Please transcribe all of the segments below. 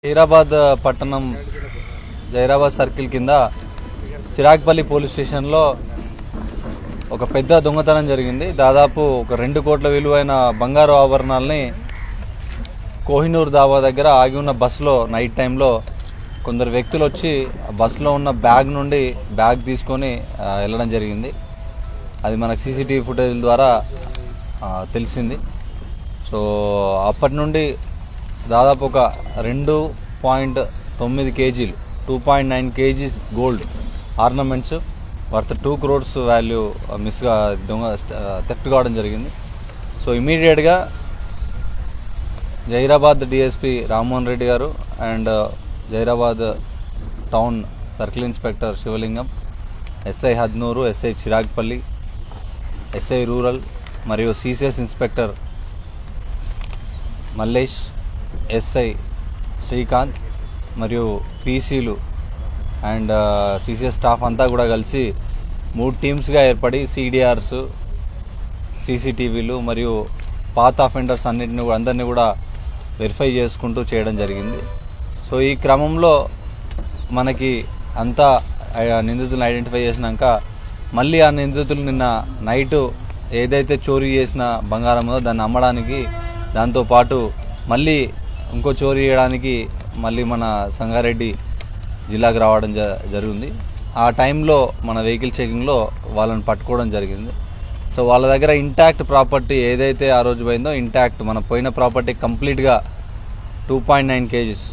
జైరాబాద్ పట్టణం జైరాబాద్ సర్కిల్ కింద సిరాగ్పల్లి పోలీస్ స్టేషన్లో ఒక పెద్ద దొంగతనం జరిగింది. దాదాపు ఒక 2 కోట్ల విలువైన బంగారు ఆభరణాలని కోహినూర్ దాబా దగ్గర ఆగి ఉన్న బస్సులో నైట్ టైంలో కొందరు వ్యక్తులు వచ్చి బస్సులో ఉన్న బ్యాగ్ నుండి బ్యాగ్ తీసుకొని వెళ్ళడం జరిగింది. అది మనకు సీసీటీవీ ఫుటేజ్ ద్వారా తెలిసింది. సో అప్పటి నుండి దాదాపు ఒక 2.9 కేజీలు 2.9 kgs gold ornaments worth 2 crores value theft కావడం జరిగింది. సో ఇమీడియట్గా జైరాబాద్ డిఎస్పీ రామ్మోహన్ రెడ్డి గారు and Zahirabad town circle inspector Shivalingam, SI Hadnur, SI Chiragpalli, SI rural మరియు CCS inspector Mallesh, SI Srikanth మరియు పీసీలు అండ్ సిసిఎస్ స్టాఫ్ అంతా కూడా కలిసి 3 టీమ్స్గా ఏర్పడి సిడిఆర్స్, సీసీటీవీలు మరియు పాత అఫెండర్స్ అందరినీ కూడా వెరిఫై చేసుకుంటూ చేయడం జరిగింది. సో ఈ క్రమంలో మనకి అంతా నిందితులను ఐడెంటిఫై చేసినాక మళ్ళీ ఆ నిందితులు నిన్న నైటు ఏదైతే చోరీ చేసిన బంగారం ఉందో దాన్ని అమ్మడానికి, దాంతోపాటు మళ్ళీ ఇంకో చోరీ చేయడానికి మళ్ళీ మన సంగారెడ్డి జిల్లాకు రావడం జరిగింది. ఆ టైంలో మన వెహికల్ చెకింగ్లో వాళ్ళని పట్టుకోవడం జరిగింది. సో వాళ్ళ దగ్గర ఇంటాక్ట్ ప్రాపర్టీ ఏదైతే ఆ రోజు పోయిందో ఇంటాక్ట్ మన పోయిన ప్రాపర్టీ కంప్లీట్గా 2.9 కేజీస్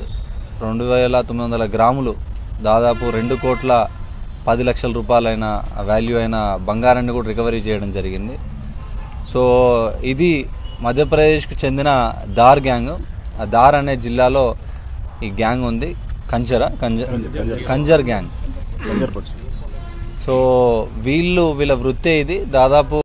2900 గ్రాములు దాదాపు 2,10,00,000 రూపాయలైన వాల్యూ అయిన బంగారాన్ని కూడా రికవరీ చేయడం జరిగింది. సో ఇది మధ్యప్రదేశ్కు చెందిన దార్ గ్యాంగ్. ఆ దార్ అనే జిల్లాలో ఈ గ్యాంగ్ ఉంది. కంజర్ గ్యాంగ్. సో వీళ్ళ వృత్తే ఇది. దాదాపు